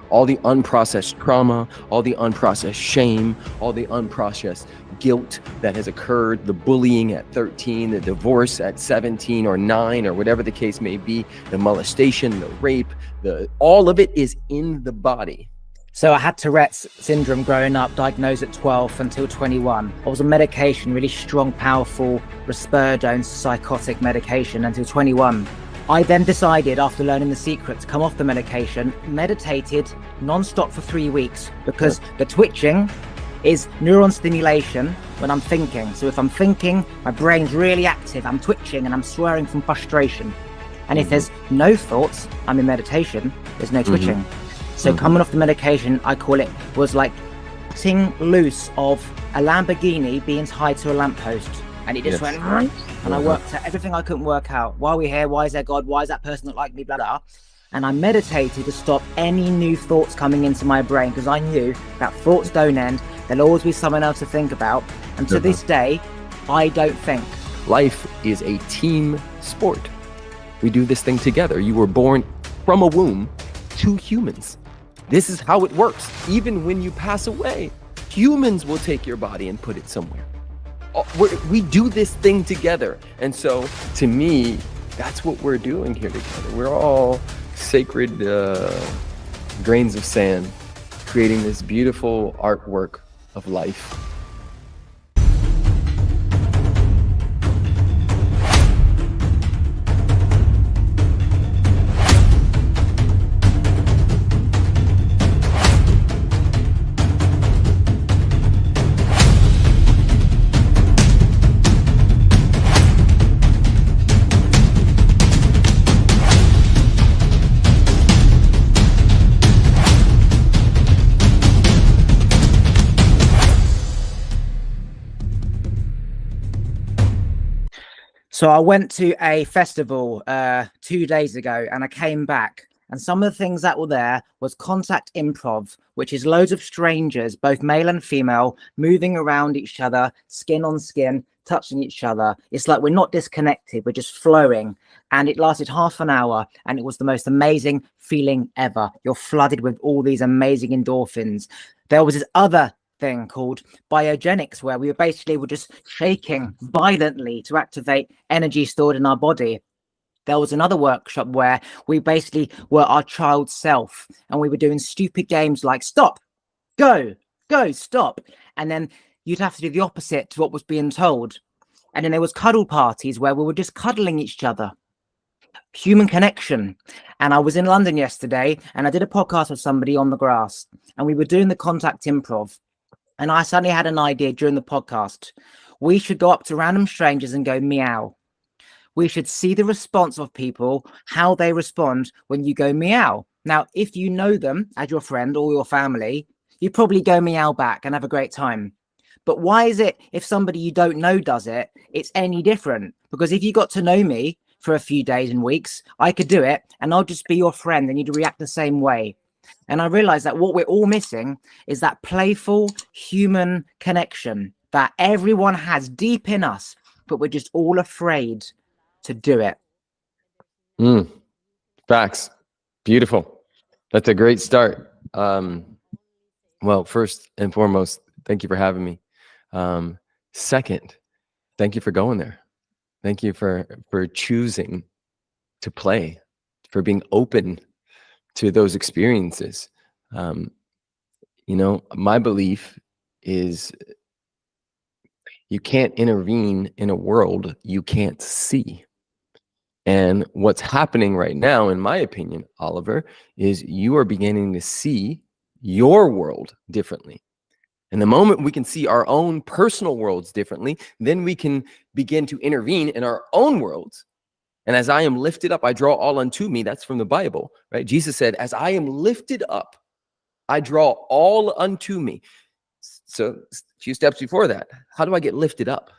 all the unprocessed trauma, all the unprocessed shame, all the unprocessed guilt that has occurred, the bullying at 13, the divorce at 17 or 9 or whatever the case may be, the molestation, the rape, all of it is in the body. So I had Tourette's syndrome growing up, diagnosed at 12 until 21. I was on medication, really strong, powerful risperidone psychotic medication until 21. I then decided, after learning the secret, to come off the medication, meditated non-stop for 3 weeks, because the twitching is neuron stimulation when I'm thinking. So if I'm thinking, my brain's really active, I'm twitching and I'm swearing from frustration. And if there's no thoughts, I'm in meditation, there's no twitching. So coming off the medication, I call it, was like cutting loose of a Lamborghini being tied to a lamppost. And it just went, and I worked out everything I couldn't work out. Why are we here? Why is there God? Why is that person not like me? Blah, blah. And I meditated to stop any new thoughts coming into my brain, because I knew that thoughts don't end. There'll always be someone else to think about. And to this day, I don't think. Life is a team sport. We do this thing together. You were born from a womb to humans. This is how it works. Even when you pass away, humans will take your body and put it somewhere. We do this thing together. And so to me, that's what we're doing here together. We're all sacred grains of sand, creating this beautiful artwork of life. So I went to a festival 2 days ago, and I came back, and some of the things that were there was contact improv, which is loads of strangers, both male and female, moving around each other, skin on skin, touching each other. It's like we're not disconnected, we're just flowing. And it lasted half an hour, and it was the most amazing feeling ever. You're flooded with all these amazing endorphins. There was this other thing called biogenics, where we were just shaking violently to activate energy stored in our body. There was another workshop where we basically were our child self, and we were doing stupid games like stop, go, stop. And then you'd have to do the opposite to what was being told. And then there was cuddle parties where we were just cuddling each other. Human connection. And I was in London yesterday, and I did a podcast with somebody on the grass, and we were doing the contact improv. And I suddenly had an idea during the podcast. We should go up to random strangers and go meow. We should see the response of people, how they respond when you go meow. Now, if you know them as your friend or your family, you probably go meow back and have a great time. But why is it if somebody you don't know does it, it's any different? Because if you got to know me for a few days and weeks, I could do it and I'll just be your friend and you'd react the same way. And I realized that what we're all missing is that playful human connection that everyone has deep in us, but we're just all afraid to do it. Facts. Beautiful. That's a great start. Well, first and foremost, thank you for having me. Second, thank you for going there. Thank you for choosing to play, for being open to those experiences. My belief is you can't intervene in a world you can't see. And what's happening right now, in my opinion, Oliver, is you are beginning to see your world differently. And the moment we can see our own personal worlds differently, then we can begin to intervene in our own worlds. And as I am lifted up, I draw all unto me. That's from the Bible, right? Jesus said, as I am lifted up, I draw all unto me. So a few steps before that, how do I get lifted up?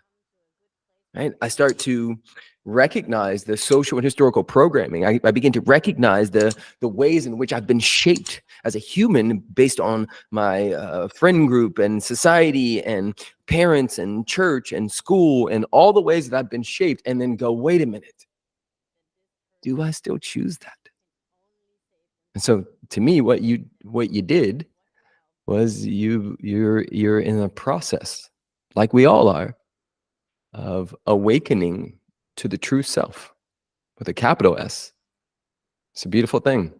Right? I start to recognize the social and historical programming. I begin to recognize the ways in which I've been shaped as a human based on my friend group and society and parents and church and school and all the ways that I've been shaped, and then go, wait a minute. Do I still choose that? And so to me, what you did was you're in a process, like we all are, of awakening to the true self with a capital S. It's a beautiful thing.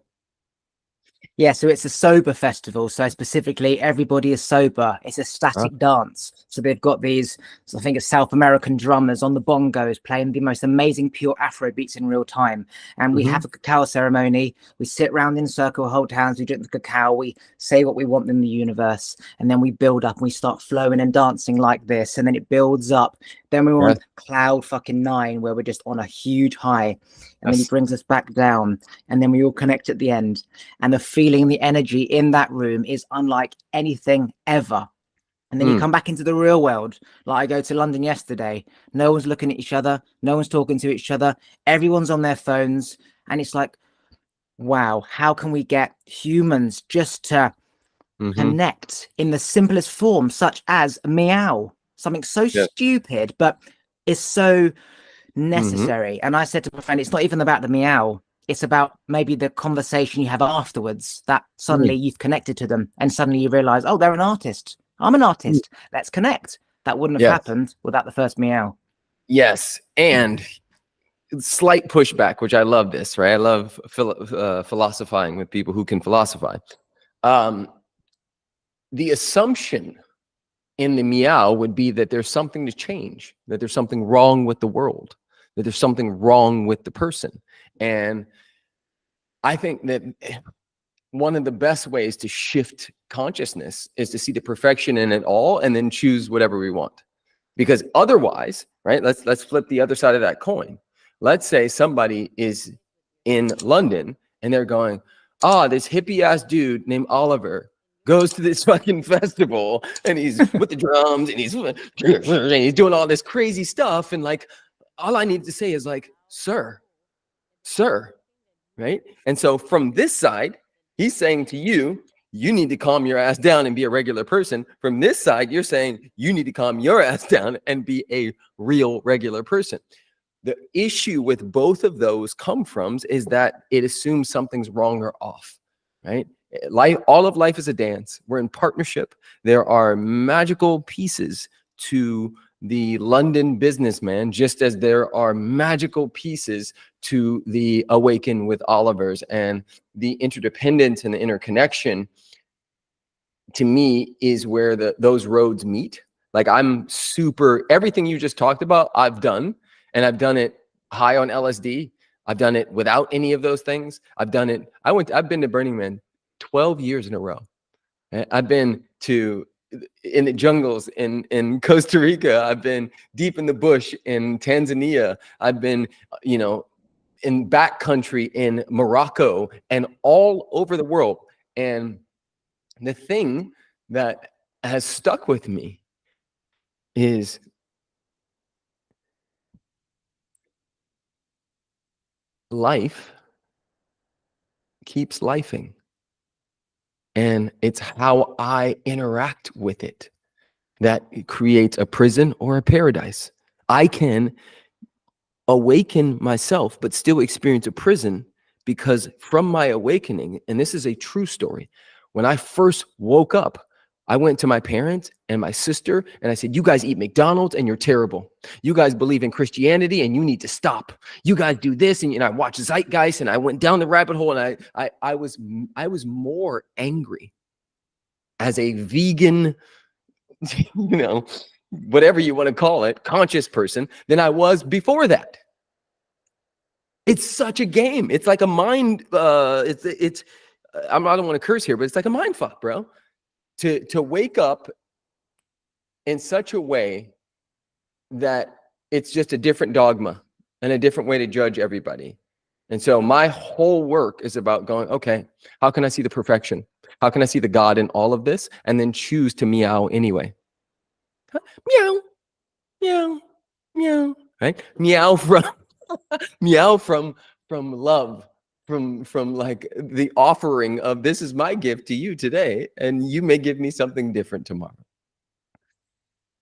Yeah, so it's a sober festival. So specifically, everybody is sober. It's a static dance. So they've got these, I think it's South American drummers on the bongos playing the most amazing pure Afro beats in real time. And we have a cacao ceremony. We sit around in a circle, hold hands, we drink the cacao, we say what we want in the universe, and then we build up and we start flowing and dancing like this. And then it builds up. Then we're on cloud fucking 9, where we're just on a huge high. And then he brings us back down, and then we all connect at the end. And the feeling, the energy in that room is unlike anything ever. And then you come back into the real world. Like I go to London yesterday, no one's looking at each other, no one's talking to each other, everyone's on their phones, and it's like, wow, how can we get humans just to connect in the simplest form, such as meow, something so stupid but is so necessary. And I said to my friend, it's not even about the meow, it's about maybe the conversation you have afterwards, that suddenly you've connected to them, and suddenly you realize, oh, they're an artist, I'm an artist, let's connect. That wouldn't have happened without the first meow. Yes. And slight pushback, which I love this, right? I love philosophizing with people who can philosophize. The assumption in the meow would be that there's something to change, that there's something wrong with the world, that there's something wrong with the person. And I think that one of the best ways to shift consciousness is to see the perfection in it all and then choose whatever we want. Because otherwise, right, let's flip the other side of that coin. Let's say somebody is in London and they're going, this hippie ass dude named Oliver goes to this fucking festival and he's with the drums and he's doing all this crazy stuff. And like, all I need to say is like, sir, right? And so from this side, he's saying to you, you need to calm your ass down and be a regular person. From this side, you're saying you need to calm your ass down and be a real regular person. The issue with both of those come froms is that it assumes something's wrong or off, right? All of life is a dance. We're in partnership. There are magical pieces to the London businessman, just as there are magical pieces to the Awaken with Olivers. And the interdependence and the interconnection, to me, is where those roads meet. Like everything you just talked about, I've done, and I've done it high on LSD. I've done it without any of those things. I've been to Burning Man 12 years in a row. I've been in the jungles in Costa Rica. I've been deep in the bush in Tanzania. I've been, in backcountry in Morocco and all over the world. And the thing that has stuck with me is life keeps lifing. And it's how I interact with it that creates a prison or a paradise. I can awaken myself, but still experience a prison, because from my awakening, and this is a true story, when I first woke up, I went to my parents and my sister and I said, you guys eat McDonald's and you're terrible. You guys believe in Christianity and you need to stop. You guys do this. And I watched Zeitgeist and I went down the rabbit hole, and I was more angry as a vegan, whatever you want to call it, conscious person than I was before that. It's such a game. It's like a mind, I don't want to curse here, but it's like a mind fuck, bro. To wake up in such a way that it's just a different dogma and a different way to judge everybody. And so my whole work is about going, okay, how can I see the perfection? How can I see the God in all of this? And then choose to meow anyway. Meow, meow, meow, right? Meow from love, from like the offering of, this is my gift to you today, and you may give me something different tomorrow.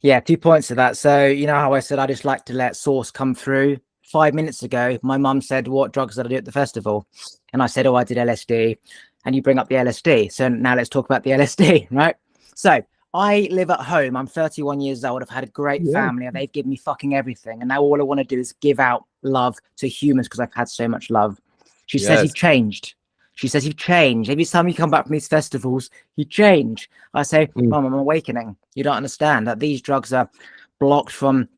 Yeah, 2 points to that. So you know how I said I just like to let source come through? 5 minutes ago, my mum said, what drugs did I do at the festival? And I said, I did LSD. and you bring up the LSD. So now let's talk about the LSD, right? So I live at home. I'm 31 years old. I've had a great family. They've given me fucking everything. And now all I want to do is give out love to humans because I've had so much love. She says, you've changed. She says, you've changed. Every time you come back from these festivals, you change. I say, Mom, I'm awakening. You don't understand that these drugs are blocked from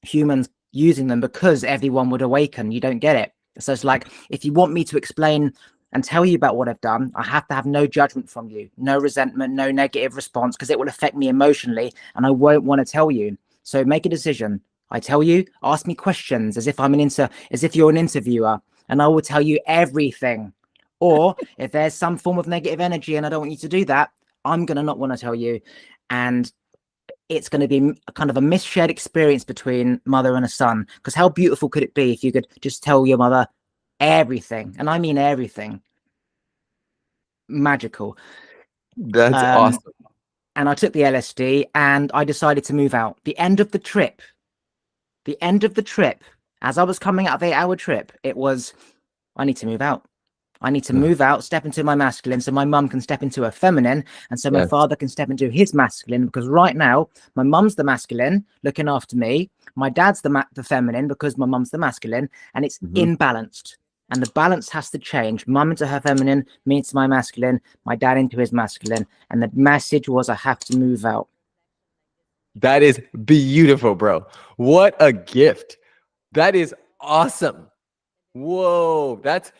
humans using them because everyone would awaken. You don't get it. So it's like, if you want me to explain and tell you about what I've done, I have to have no judgment from you, no resentment, no negative response, because it will affect me emotionally and I won't want to tell you. So make a decision. I tell you, ask me questions as if as if you're an interviewer, and I will tell you everything. Or if there's some form of negative energy and I don't want you to do that, I'm going to not want to tell you. And it's going to be a kind of a misshared experience between mother and a son. Because how beautiful could it be if you could just tell your mother everything? And I mean everything. Magical. That's awesome. And I took the LSD and I decided to move out. The end of the trip, as I was coming out of the 8-hour trip, it was, I need to move out. I need to move out, step into my masculine so my mum can step into her feminine, and so my father can step into his masculine, because right now my mum's the masculine looking after me, my dad's the feminine because my mum's the masculine, and it's imbalanced, and the balance has to change. Mum into her feminine, me into my masculine, my dad into his masculine, and the message was I have to move out. That is beautiful, bro. What a gift. That is awesome. Whoa, that's,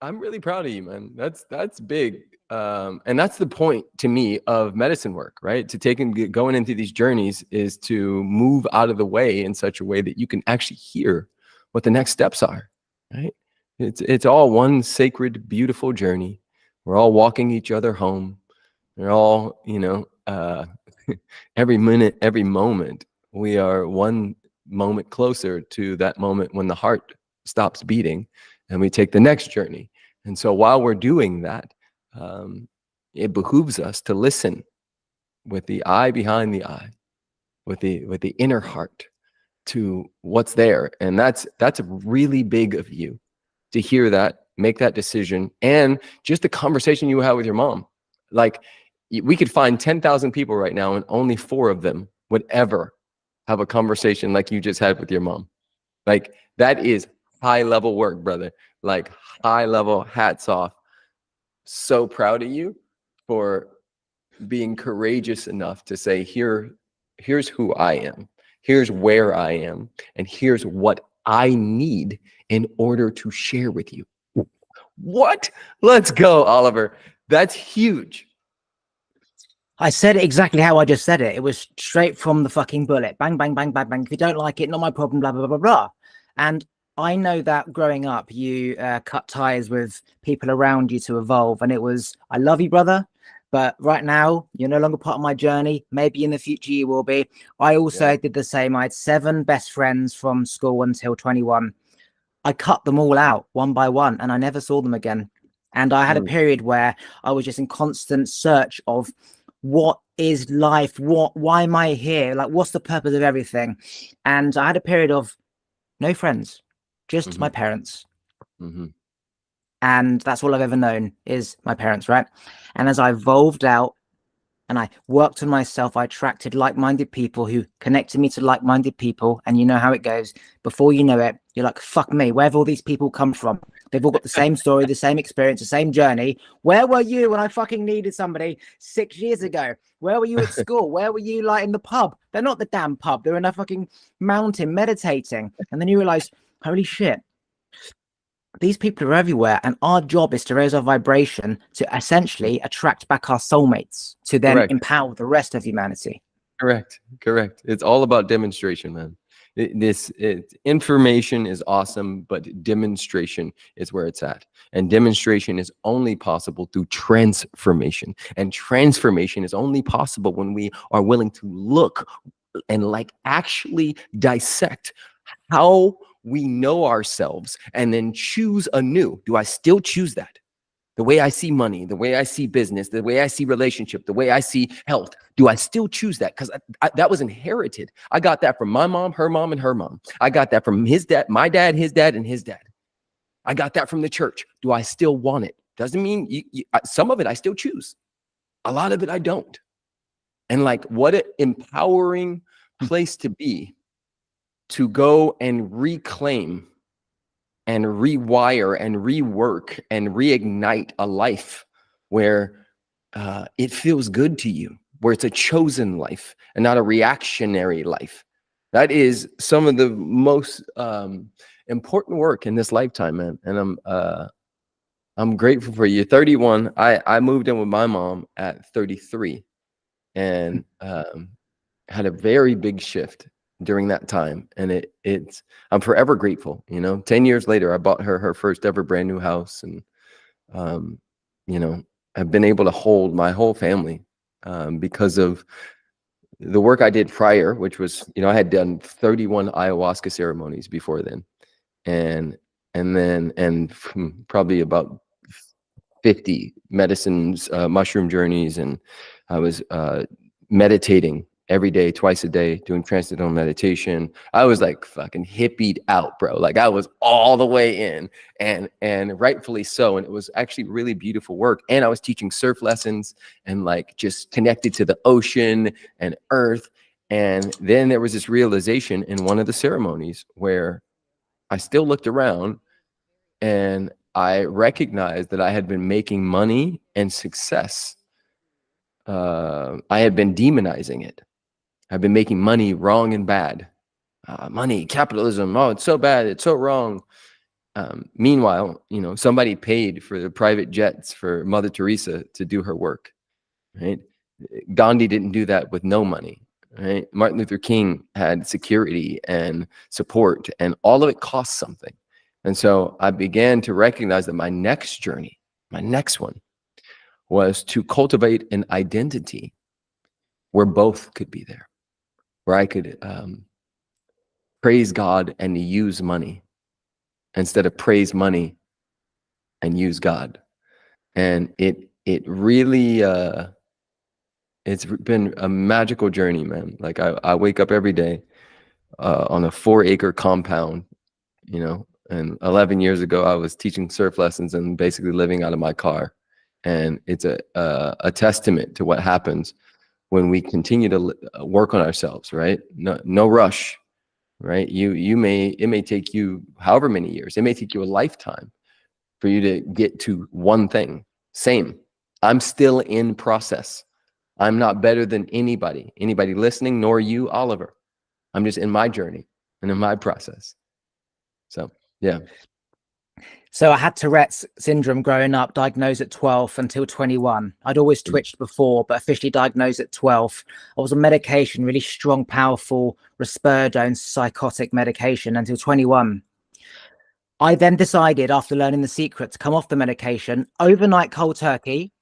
I'm really proud of you, man. That's big. And that's the point to me of medicine work, right? To going into these journeys is to move out of the way in such a way that you can actually hear what the next steps are, right? It's all one sacred, beautiful journey. We're all walking each other home. We're all, every minute, every moment, we are one moment closer to that moment when the heart stops beating and we take the next journey. And so while we're doing that, it behooves us to listen with the eye behind the eye, with the inner heart to what's there. And that's really big of you to hear that, make that decision, and just the conversation you have with your mom. Like, we could find 10,000 people right now and only 4 of them would ever have a conversation like you just had with your mom. Like, that is high level work, brother. Like, high level, hats off. So proud of you for being courageous enough to say, here's who I am. Here's where I am. And here's what I need in order to share with you. What? Let's go, Oliver. That's huge. I said it exactly how I just said it. It was straight from the fucking bullet. Bang, bang, bang, bang, bang. If you don't like it, not my problem, blah, blah, blah, blah, blah. And I know that growing up, you cut ties with people around you to evolve. And it was, I love you, brother. But right now, you're no longer part of my journey. Maybe in the future you will be. I also did the same. I had 7 best friends from school until 21. I cut them all out one by one and I never saw them again. And I had a period where I was just in constant search of what is life? Why am I here? Like, what's the purpose of everything? And I had a period of no friends, just my parents. And that's all I've ever known is my parents, right? And as I evolved out and I worked on myself, I attracted like-minded people who connected me to like-minded people. And you know how it goes. Before you know it, you're like, fuck me, where have all these people come from? They've all got the same story, the same experience, the same journey. Where were you when I fucking needed somebody 6 years ago? Where were you at school? Where were you, like, in the pub? They're not the damn pub. They're in a fucking mountain meditating. And then you realize, holy shit, these people are everywhere, and our job is to raise our vibration to essentially attract back our soulmates to then empower the rest of humanity. Correct. It's all about demonstration, man. Information is awesome, but demonstration is where it's at. And demonstration is only possible through transformation. And transformation is only possible when we are willing to look and, like, actually dissect how we know ourselves and then choose anew. Do I still choose that? The way I see money, the way I see business, the way I see relationship, the way I see health. Do I still choose that? Because that was inherited. I got that from my mom, and her mom. I got that from his dad, my dad, his dad, and his dad. I got that from the church. Do I still want it? Doesn't mean some of it I still choose. A lot of it I don't. And like, what an empowering place to be, to go and reclaim and rewire and rework and reignite a life where it feels good to you, where it's a chosen life and not a reactionary life. That is some of the most important work in this lifetime, man. And I'm grateful for you. 31. I moved in with my mom at 33, and had a very big shift during that time. And I'm forever grateful. 10 years later, I bought her first ever brand new house, and I've been able to hold my whole family because of the work I did prior, which was, I had done 31 ayahuasca ceremonies before then, and probably about 50 medicines, mushroom journeys, and I was meditating every day, twice a day, doing transcendental meditation. I was like fucking hippied out, bro. Like I was all the way in, and rightfully so. And it was actually really beautiful work. And I was teaching surf lessons and like just connected to the ocean and earth. And then there was this realization in one of the ceremonies where I still looked around and I recognized that I had been making money and success. I had been demonizing it. I've been making money wrong and bad. Money, capitalism, oh, it's so bad, it's so wrong. Meanwhile, somebody paid for the private jets for Mother Teresa to do her work, right? Gandhi didn't do that with no money, right? Martin Luther King had security and support, and all of it cost something. And so I began to recognize that my next journey, my next one, was to cultivate an identity where both could be there, where I could praise God and use money instead of praise money and use God. And it really, it's been a magical journey, man. Like I wake up every day on a 4-acre compound, and 11 years ago, I was teaching surf lessons and basically living out of my car. And it's a testament to what happens when we continue to work on ourselves, right? No rush, right? It may take you however many years. It may take you a lifetime for you to get to one thing. Same. I'm still in process. I'm not better than anybody listening, nor you, Oliver. I'm just in my journey and in my process. So, yeah. So I had Tourette's syndrome growing up, diagnosed at 12 until 21. I'd always twitched before, but officially diagnosed at 12. I was on medication, really strong, powerful risperidone psychotic medication until 21. I then decided, after learning the secret, to come off the medication, overnight cold turkey,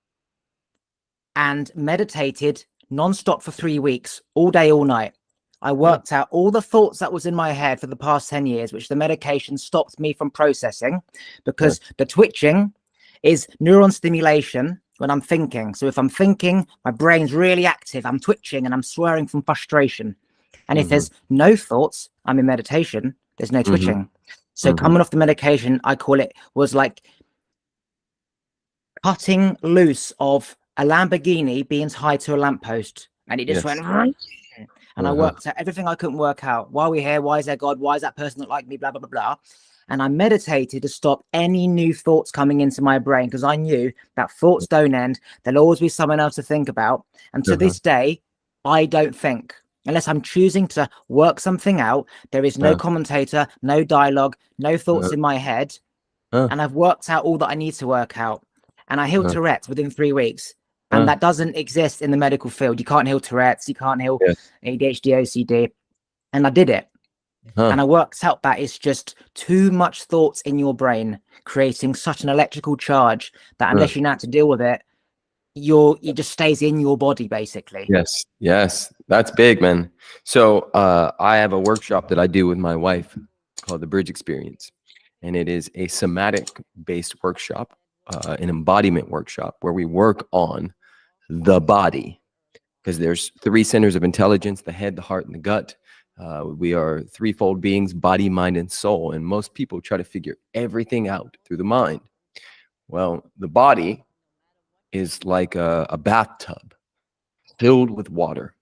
and meditated non-stop for 3 weeks, all day, all night. I worked out all the thoughts that was in my head for the past 10 years, which the medication stopped me from processing, because the twitching is neuron stimulation when I'm thinking. So if I'm thinking, my brain's really active, I'm twitching and I'm swearing from frustration. And if there's no thoughts, I'm in meditation, there's no twitching. So coming off the medication, I call it, was like cutting loose of a Lamborghini being tied to a lamppost. And it just went, and I worked out everything I couldn't work out. Why are we here? Why is there God? Why is that person not like me? Blah, blah, blah, blah. And I meditated to stop any new thoughts coming into my brain, because I knew that thoughts don't end. There'll always be someone else to think about. And to this day, I don't think. Unless I'm choosing to work something out, there is no commentator, no dialogue, no thoughts in my head. And I've worked out all that I need to work out. And I healed Tourette's within 3 weeks. And that doesn't exist in the medical field. You can't heal Tourette's. You can't heal ADHD, OCD. And I did it. And I worked out that it's just too much thoughts in your brain, creating such an electrical charge that unless you know how to deal with it, it just stays in your body, basically. Yes. That's big, man. So I have a workshop that I do with my wife called the Bridge Experience. And it is a somatic-based workshop, an embodiment workshop, where we work on the body, because there's 3 centers of intelligence: the head, the heart, and the gut. We are threefold beings: body, mind, and soul. And most people try to figure everything out through the mind. Well, the body is like a bathtub filled with water.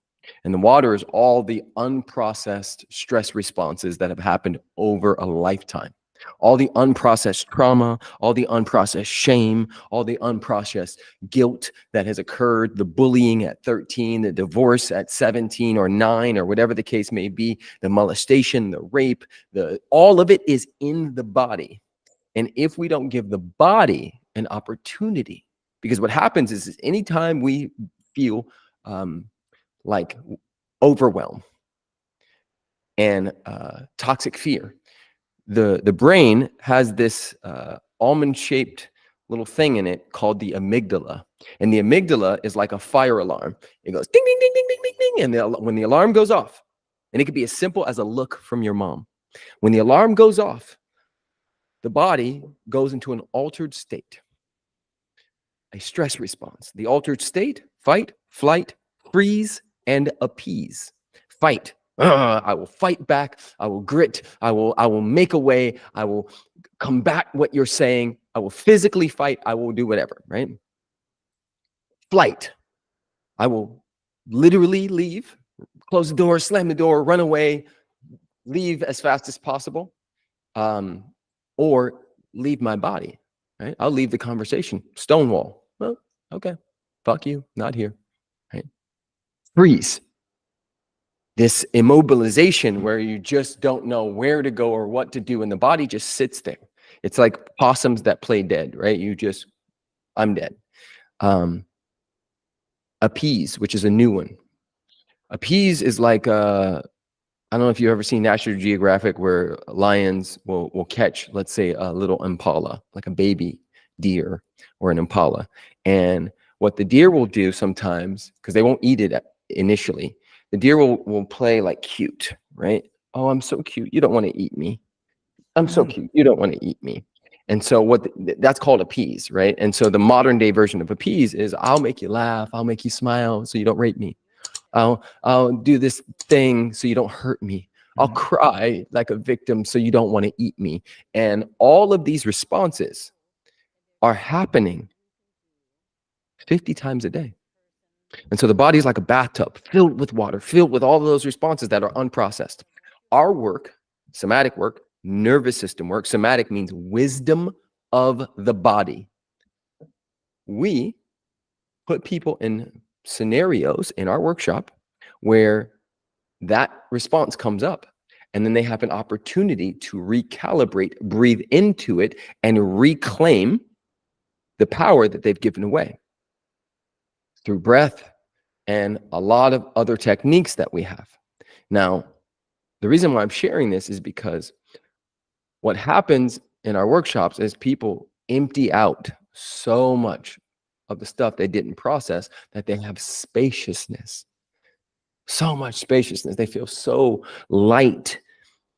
And the water is all the unprocessed stress responses that have happened over a lifetime. All the unprocessed trauma, all the unprocessed shame, all the unprocessed guilt that has occurred, the bullying at 13, the divorce at 17 or 9, or whatever the case may be, the molestation, the rape, all of it is in the body. And if we don't give the body an opportunity, because what happens is anytime we feel like overwhelm and toxic fear, the brain has this almond-shaped little thing in it called the amygdala. And the amygdala is like a fire alarm. It goes ding, ding, ding, ding, ding, ding, ding. And when the alarm goes off, and it could be as simple as a look from your mom. When the alarm goes off, the body goes into an altered state, a stress response. The altered state: fight, flight, freeze, and appease. Fight. I will fight back. I will grit. I will make a way. I will combat what you're saying. I will physically fight. I will do whatever, right? Flight. I will literally leave, close the door, slam the door, run away, leave as fast as possible, or leave my body, right? I'll leave the conversation, stonewall. Well, okay, fuck you, not here, right? Freeze. This immobilization where you just don't know where to go or what to do, and the body just sits there. It's like possums that play dead, right? I'm dead. Appease, which is a new one. Appease is like I don't know if you've ever seen National Geographic, where lions will catch, let's say, a little impala, like a baby deer or an impala. And what the deer will do sometimes, because they won't eat it initially, the deer will play like cute, right? Oh, I'm so cute. You don't want to eat me. I'm so cute. You don't want to eat me. And so that's called appease, right? And so the modern day version of appease is I'll make you laugh. I'll make you smile so you don't rape me. I'll do this thing so you don't hurt me. I'll cry like a victim so you don't want to eat me. And all of these responses are happening 50 times a day. And so the body is like a bathtub filled with water, filled with all of those responses that are unprocessed. Our work, somatic work, nervous system work, somatic means wisdom of the body. We put people in scenarios in our workshop where that response comes up, and then they have an opportunity to recalibrate, breathe into it, and reclaim the power that they've given away through breath and a lot of other techniques that we have. Now, the reason why I'm sharing this is because what happens in our workshops is people empty out so much of the stuff they didn't process that they have spaciousness. So much spaciousness. They feel so light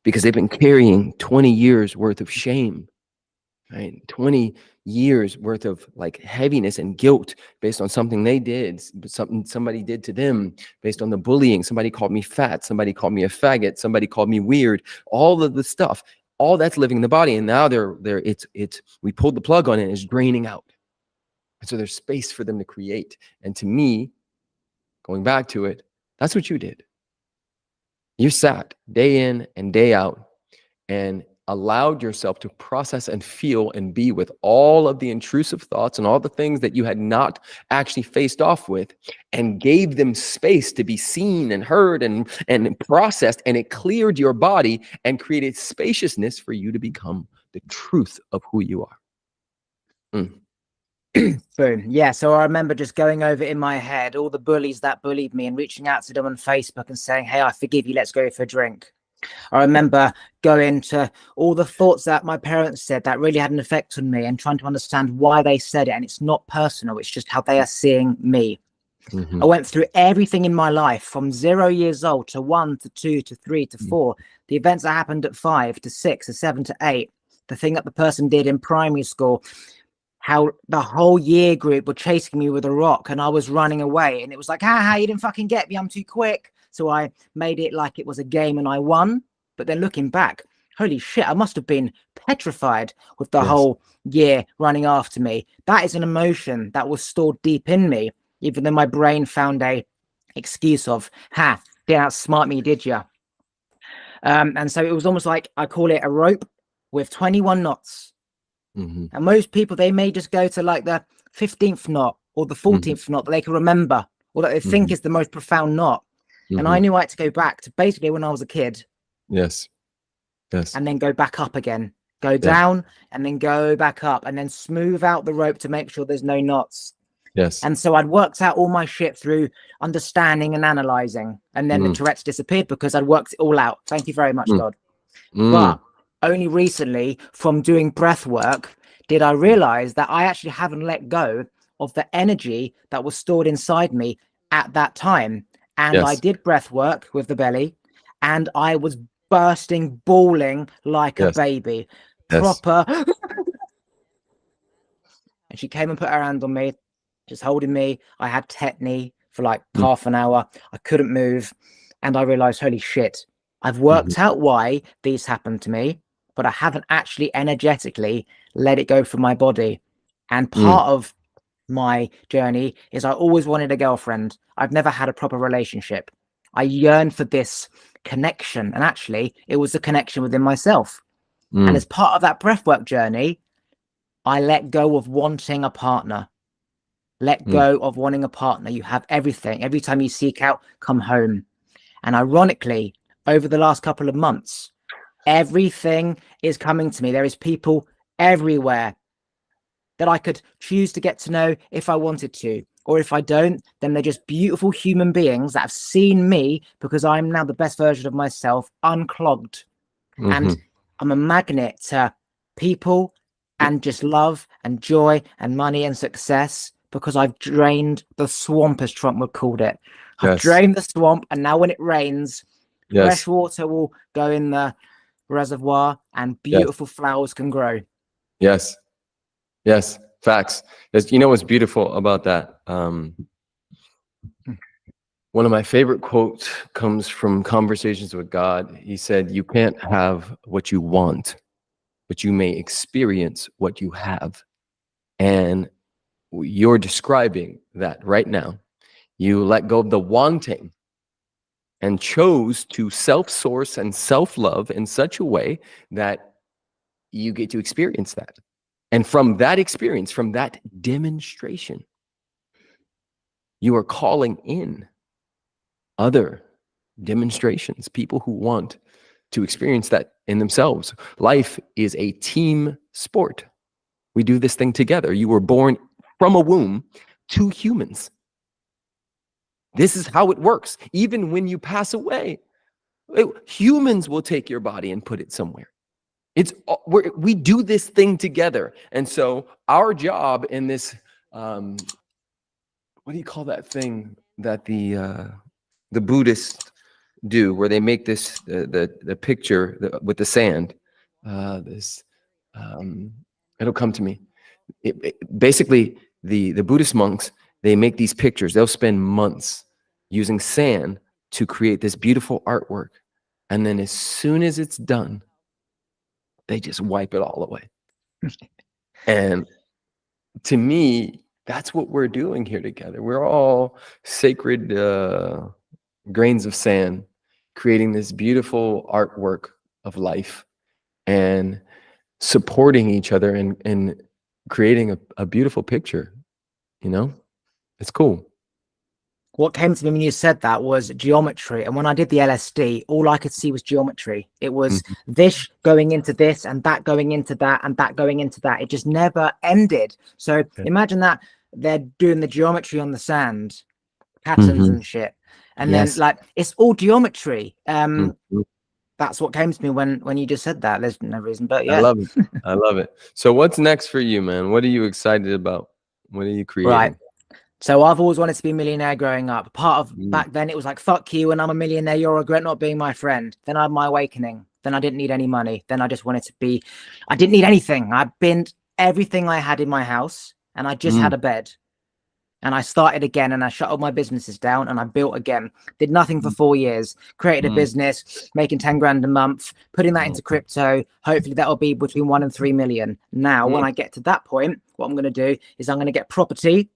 because they've been carrying 20 years worth of shame, right? 20 years worth of like heaviness and guilt based on something they did, something somebody did to them, based on the bullying. Somebody called me fat. Somebody called me a faggot. Somebody called me weird. All of the stuff, all that's living in the body. And now we pulled the plug on it and it's draining out. And so there's space for them to create. And to me, going back to it, that's what you did. You sat day in and day out and allowed yourself to process and feel and be with all of the intrusive thoughts and all the things that you had not actually faced off with, and gave them space to be seen and heard and processed. And it cleared your body and created spaciousness for you to become the truth of who you are. Boom. Yeah. So I remember just going over in my head all the bullies that bullied me and reaching out to them on Facebook and saying, hey, I forgive you. Let's go for a drink. I remember going to all the thoughts that my parents said that really had an effect on me and trying to understand why they said it. And it's not personal. It's just how they are seeing me. I went through everything in my life from 0 years old to 1 to 2 to 3 to 4, the events that happened at 5 to 6 to 7 to 8, the thing that the person did in primary school, how the whole year group were chasing me with a rock and I was running away, and it was like, you didn't fucking get me, I'm too quick. So I made it like it was a game and I won. But then looking back, holy shit, I must have been petrified with the Yes. whole year running after me. That is an emotion that was stored deep in me, even though my brain found a excuse of, didn't outsmart me, did you? And so it was almost like, I call it a rope with 21 knots. And most people, they may just go to like the 15th knot or the 14th knot that they can remember, or that they think is the most profound knot. And I knew I had to go back to basically when I was a kid. Yes. Yes. And then go back up again, go down and then go back up, and then smooth out the rope to make sure there's no knots. Yes. And so I'd worked out all my shit through understanding and analyzing. And then the Tourette's disappeared because I'd worked it all out. Thank you very much, God. But only recently, from doing breath work, did I realize that I actually haven't let go of the energy that was stored inside me at that time. And I did breath work with the belly, and I was bursting, bawling like a baby, proper. And she came and put her hand on me, just holding me. I had tetany for like half an hour. I couldn't move. And I realized, holy shit, I've worked out why these happened to me, but I haven't actually energetically let it go from my body. And part of my journey is I always wanted a girlfriend. I've never had a proper relationship. I yearned for this connection. And actually, it was a connection within myself. And as part of that breathwork journey, I let go of wanting a partner. Let go of wanting a partner. You have everything. Every time you seek out, come home. And ironically, over the last couple of months, everything is coming to me. There is people everywhere that I could choose to get to know if I wanted to. Or if I don't, then they're just beautiful human beings that have seen me because I'm now the best version of myself, unclogged. And I'm a magnet to people and just love and joy and money and success, because I've drained the swamp, as Trump would called it. I've drained the swamp, and now when it rains, fresh water will go in the reservoir and beautiful flowers can grow. Yes. Yes. Facts. You know what's beautiful about that? One of my favorite quotes comes from Conversations with God. He said, "You can't have what you want, but you may experience what you have." And you're describing that right now. You let go of the wanting and chose to self-source and self-love in such a way that you get to experience that. And from that experience, from that demonstration, you are calling in other demonstrations, people who want to experience that in themselves. Life is a team sport. We do this thing together. You were born from a womb, two humans. This is how it works. Even when you pass away, humans will take your body and put it somewhere. We do this thing together. And so our job in this, what do you call that thing that the Buddhists do, where they make this the picture with the sand? It'll come to me. Basically, the Buddhist monks, they make these pictures. They'll spend months using sand to create this beautiful artwork. And then as soon as it's done, they just wipe it all away. And to me, that's what we're doing here together. We're all sacred grains of sand, creating this beautiful artwork of life and supporting each other and creating a beautiful picture. You know, it's cool. What came to me when you said that was geometry. And when I did the LSD, all I could see was geometry. It was this going into this and that going into that and that going into that. It just never ended. So imagine that they're doing the geometry on the sand, patterns and shit. And then like, it's all geometry. That's what came to me when you just said that. There's no reason, but yeah. I love it. I love it. So what's next for you, man? What are you excited about? What are you creating? Right. So I've always wanted to be a millionaire growing up. Part of back then, it was like, fuck you, and I'm a millionaire. You'll regret not being my friend. Then I had my awakening. Then I didn't need any money. Then I just wanted to be, I didn't need anything. I binned everything I had in my house, and I just had a bed. and I started again, and I shut all my businesses down and I built again. Did nothing for 4 years, created a business, making 10 grand a month, putting that into crypto. Hopefully that'll be between 1 and 3 million. Now, when I get to that point, what I'm going to do is I'm going to get property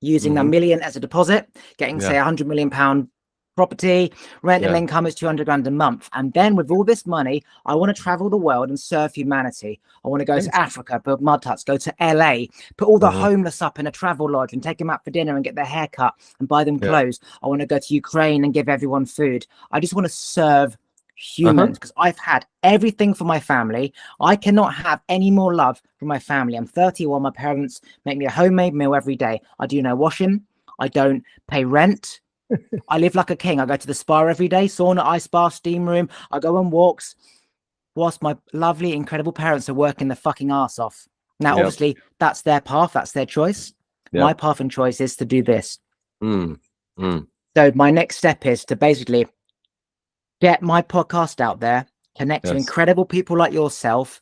using a million as a deposit, getting say £100 million property, rental income is 200 grand a month. And then with all this money, I want to travel the world and serve humanity. I want to go to Africa, build mud huts, go to LA, put all the homeless up in a travel lodge and take them out for dinner and get their hair cut and buy them clothes. I want to go to Ukraine and give everyone food. I just want to serve humans because I've had everything for my family. I cannot have any more love from my family. I'm 31. My parents make me a homemade meal every day. I do no washing. I don't pay rent. I live like a king. I go to the spa every day, sauna, ice bath, steam room. I go on walks whilst my lovely, incredible parents are working their fucking ass off. Now, obviously, that's their path. That's their choice. My path and choice is to do this. So my next step is to basically get my podcast out there, connect to incredible people like yourself,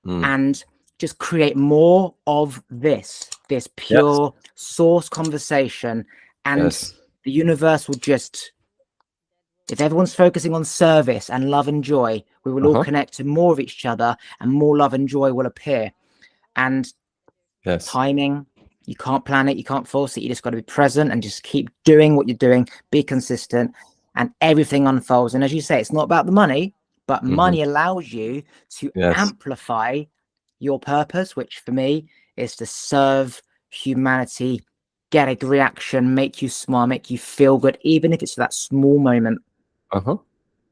and just create more of this pure source conversation. And the universe will just, if everyone's focusing on service and love and joy, we will all connect to more of each other and more love and joy will appear. And timing, you can't plan it, you can't force it. You just got to be present and just keep doing what you're doing, be consistent, and everything unfolds. And as you say, it's not about the money, but money allows you to amplify your purpose, which for me is to serve humanity, get a reaction, make you smile, make you feel good, even if it's that small moment.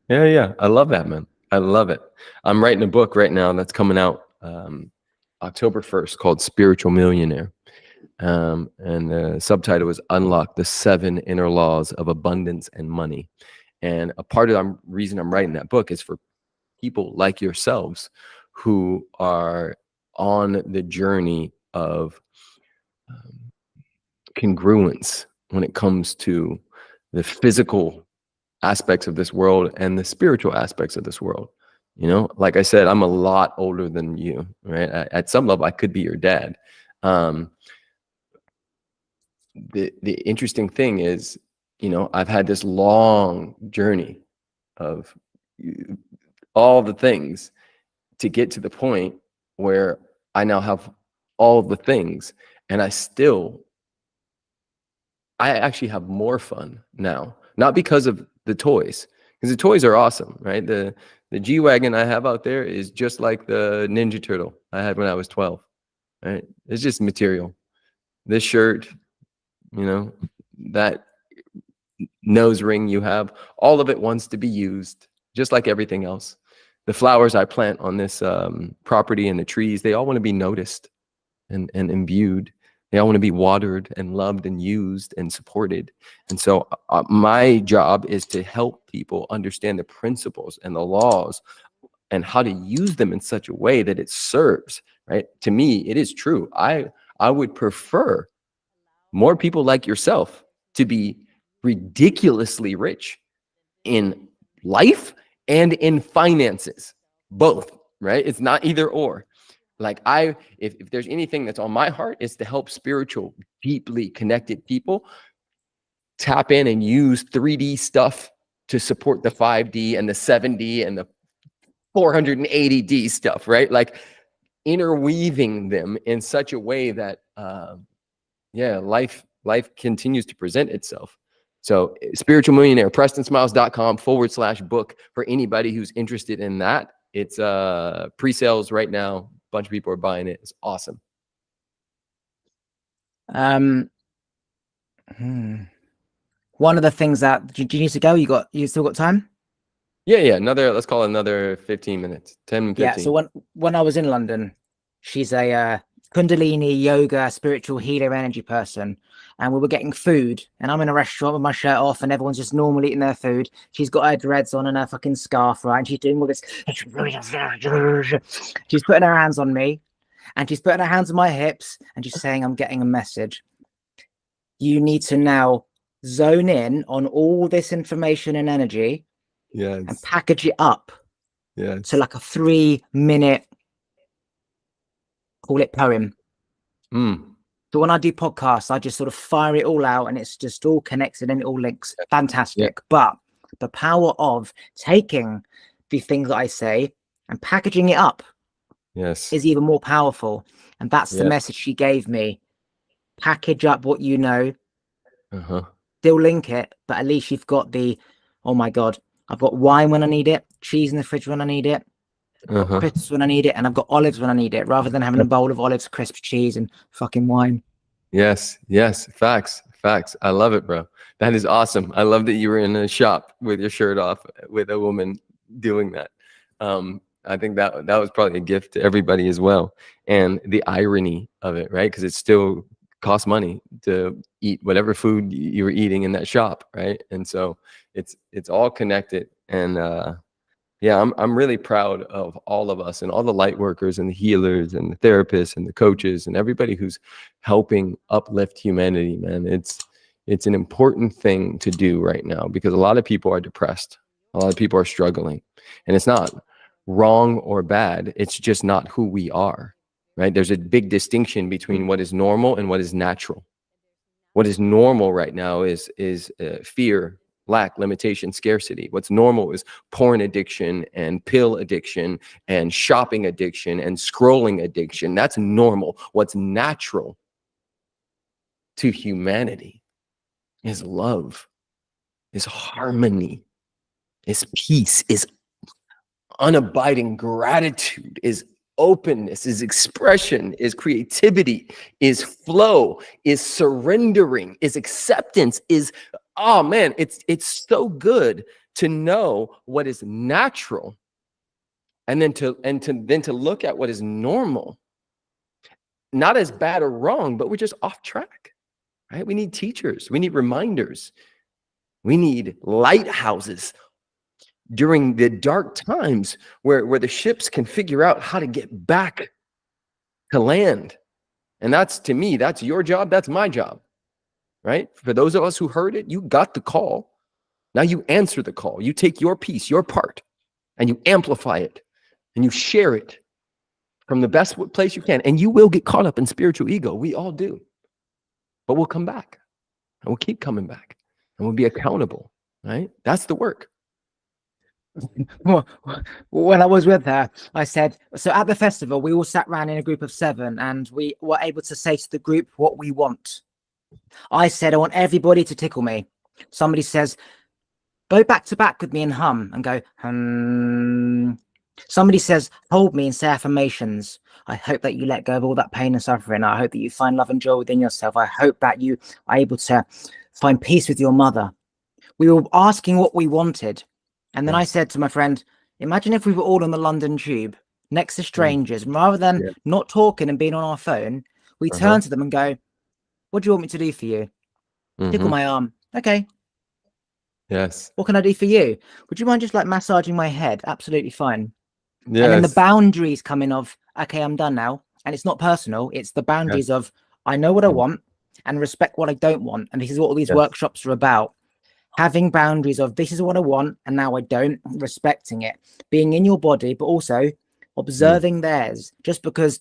Yeah. I love that, man. I love it. I'm writing a book right now that's coming out October 1st called Spiritual Millionaire. And the subtitle is Unlock the 7 Inner Laws of Abundance and Money. And a part of the reason I'm writing that book is for people like yourselves who are on the journey of congruence when it comes to the physical aspects of this world and the spiritual aspects of this world. You know, like I said, I'm a lot older than you, right? At some level, I could be your dad. The interesting thing is, you know, I've had this long journey of all the things to get to the point where I now have all the things, and I actually have more fun now, not because of the toys, because the toys are awesome, right? The G-Wagon I have out there is just like the Ninja Turtle I had when I was 12, right? It's just material. This shirt, you know, that nose ring you have, all of it wants to be used, just like everything else. The flowers I plant on this property and the trees, they all want to be noticed and imbued. They all want to be watered and loved and used and supported. And so my job is to help people understand the principles and the laws and how to use them in such a way that it serves, right? To me, it is true. I would prefer more people like yourself to be ridiculously rich in life and in finances, both, right? It's not either or. Like if there's anything that's on my heart, is to help spiritual, deeply connected people tap in and use 3D stuff to support the 5D and the 7D and the 480D stuff, right? Like interweaving them in such a way that, life continues to present itself. So Spiritual Millionaire, PrestonSmiles.com/book for anybody who's interested in that. It's pre-sales right now. A bunch of people are buying it. It's awesome. One of the things that do you need to go? You still got time? Yeah. Let's call it another 15 minutes. 10, 15. Yeah. So when I was in London, she's a Kundalini yoga, spiritual healer, energy person. And we were getting food, and I'm in a restaurant with my shirt off, and everyone's just normally eating their food. She's got her dreads on and her fucking scarf, right? And she's doing all this. She's putting her hands on me, and she's putting her hands on my hips, and she's saying, I'm getting a message. You need to now zone in on all this information and energy, and package it up to like a 3-minute, call it poem. So when I do podcasts, I just sort of fire it all out and it's just all connected and it all links. Fantastic. Yeah. But the power of taking the things that I say and packaging it up Yes. is even more powerful. And that's the Yeah. message she gave me. Package up what you know, Uh-huh. still link it, but at least you've got the, oh my God, I've got wine when I need it, cheese in the fridge when I need it, I've got Uh-huh. crisps when I need it, and I've got olives when I need it, rather than having a bowl of olives, crisp cheese, and fucking wine. Yes. Yes. Facts. Facts. I love it, bro. That is awesome. I love that you were in a shop with your shirt off with a woman doing that. I think that was probably a gift to everybody as well. And the irony of it, right? Because it still costs money to eat whatever food you were eating in that shop, right? And so it's all connected. And yeah, I'm really proud of all of us and all the light workers and the healers and the therapists and the coaches and everybody who's helping uplift humanity, man. It's an important thing to do right now because a lot of people are depressed. A lot of people are struggling. And it's not wrong or bad. It's just not who we are, right? There's a big distinction between what is normal and what is natural. What is normal right now is fear, lack, limitation, scarcity. What's normal is porn addiction and pill addiction and shopping addiction and scrolling addiction. That's normal. What's natural to humanity is love, is harmony, is peace, is unabiding gratitude, is openness, is expression, is creativity, is flow, is surrendering, is acceptance, is, oh man, it's so good to know what is natural and then to look at what is normal, not as bad or wrong, but we're just off track, right? We need teachers, we need reminders, we need lighthouses during the dark times where the ships can figure out how to get back to land. And that's, to me, that's your job. That's my job, right? For those of us who heard it, you got the call. Now you answer the call. You take your piece, your part, and you amplify it and you share it from the best place you can. And you will get caught up in spiritual ego. We all do. But we'll come back and we'll keep coming back and we'll be accountable, right? That's the work. Well, when I was with her, I said, so at the festival, we all sat around in a group of 7 and we were able to say to the group what we want. I said, I want everybody to tickle me. Somebody says, go back to back with me and hum and go, Somebody says, hold me and say affirmations. I hope that you let go of all that pain and suffering. I hope that you find love and joy within yourself. I hope that you are able to find peace with your mother. We were asking what we wanted. And then I said to my friend, imagine if we were all on the London Tube next to strangers, and rather than not talking and being on our phone, we turn to them and go, what do you want me to do for you? Tickle my arm. Okay. Yes. What can I do for you? Would you mind just like massaging my head? Absolutely fine. Yes. And then the boundaries come in of, okay, I'm done now. And it's not personal. It's the boundaries of, I know what I want and respect what I don't want. And this is what all these workshops are about. Having boundaries of, this is what I want and now I don't, respecting it, being in your body, but also observing theirs. Just because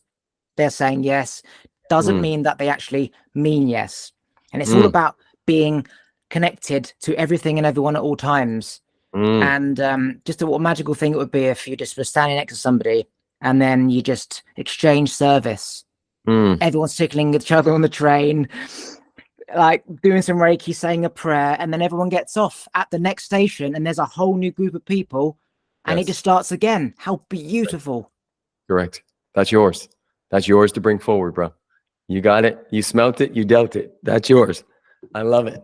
they're saying yes doesn't mean that they actually mean yes. And it's all about being connected to everything and everyone at all times. And just what a magical thing it would be if you just were standing next to somebody and then you just exchange service. Everyone's tickling each other on the train, like doing some Reiki, saying a prayer, and then everyone gets off at the next station and there's a whole new group of people and it just starts again. How beautiful. Correct. That's yours. That's yours to bring forward, bro. You got it. You smelt it. You dealt it. That's yours. I love it.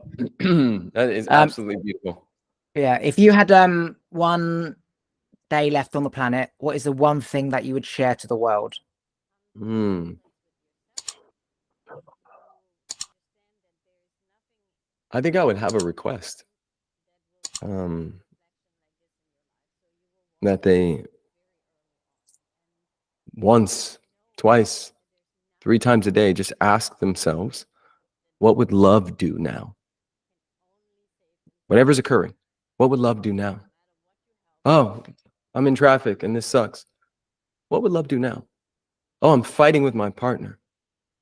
That is absolutely beautiful. Yeah. If you had one day left on the planet, what is the one thing that you would share to the world? I think I would have a request. That they once, twice, 3 times a day just ask themselves, what would love do now? Whatever's occurring, what would love do now? Oh, I'm in traffic and this sucks. What would love do now? Oh, I'm fighting with my partner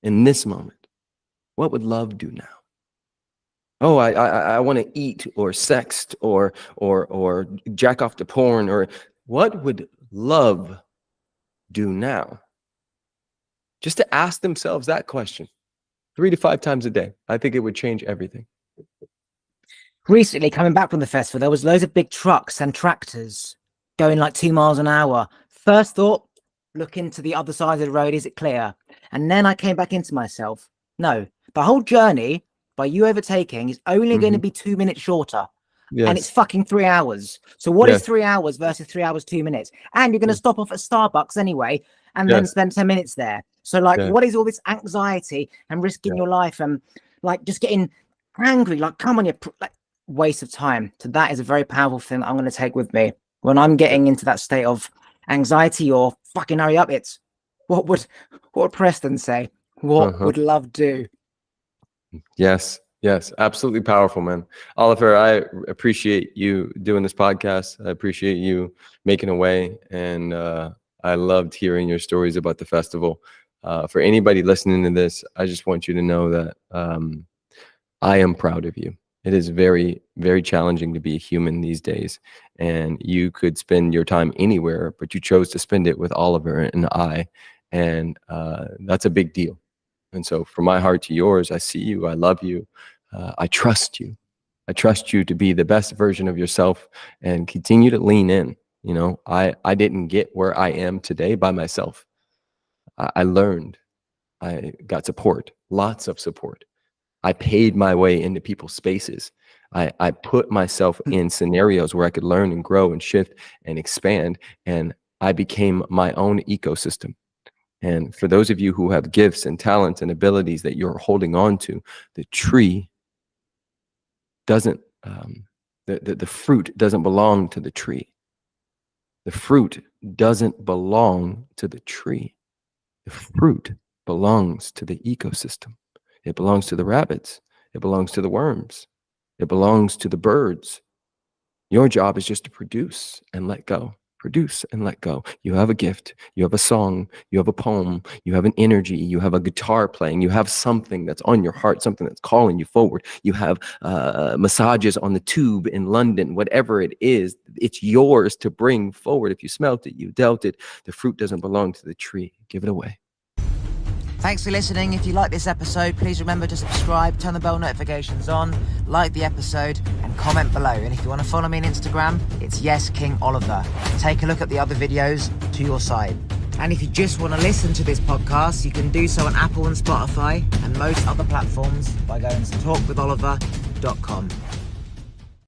in this moment. What would love do now? Oh, I want to eat or sext or jack off to porn, or what would love do now? Just to ask themselves that question 3 to 5 times a day. I think it would change everything. Recently, coming back from the festival, there was loads of big trucks and tractors going like 2 miles an hour. First thought, look into the other side of the road. Is it clear? And then I came back into myself. No, the whole journey by you overtaking is only going to be 2 minutes shorter. And it's Yes. fucking 3 hours. So what is Yes. 3 hours versus 3 hours, 2 minutes? And you're going to stop off at Starbucks anyway, and then Yes. spend 10 minutes there. So like, Yes. what is all this anxiety and risking your life and like just getting angry? Like, come on, like waste of time. So that is a very powerful thing that I'm going to take with me when I'm getting into that state of anxiety or fucking hurry up. It's what would Preston say? What would love do? Yes. Yes. Absolutely powerful, man. Oliver, I appreciate you doing this podcast. I appreciate you making a way. And I loved hearing your stories about the festival. For anybody listening to this, I just want you to know that I am proud of you. It is very, very challenging to be a human these days. And you could spend your time anywhere, but you chose to spend it with Oliver and I. And that's a big deal. And so from my heart to yours, I see you. I love you. I trust you. I trust you to be the best version of yourself and continue to lean in. You know, I didn't get where I am today by myself. I learned. I got support, lots of support. I paid my way into people's spaces. I put myself in scenarios where I could learn and grow and shift and expand. And I became my own ecosystem. And for those of you who have gifts and talents and abilities that you're holding on to, the tree doesn't, the fruit doesn't belong to the tree. The fruit doesn't belong to the tree. The fruit belongs to the ecosystem. It belongs to the rabbits. It belongs to the worms. It belongs to the birds. Your job is just to produce and let go. Produce and let go. You have a gift. You have a song. You have a poem. You have an energy. You have a guitar playing. You have something that's on your heart, something that's calling you forward. You have massages on the tube in London, whatever it is. It's yours to bring forward. If you smelt it, you dealt it. The fruit doesn't belong to the tree. Give it away. Thanks for listening. If you like this episode, please remember to subscribe, turn the bell notifications on, like the episode, and comment below. And if you want to follow me on Instagram, it's YesKingOliver. Take a look at the other videos to your side. And if you just want to listen to this podcast, you can do so on Apple and Spotify and most other platforms by going to talkwitholiver.com.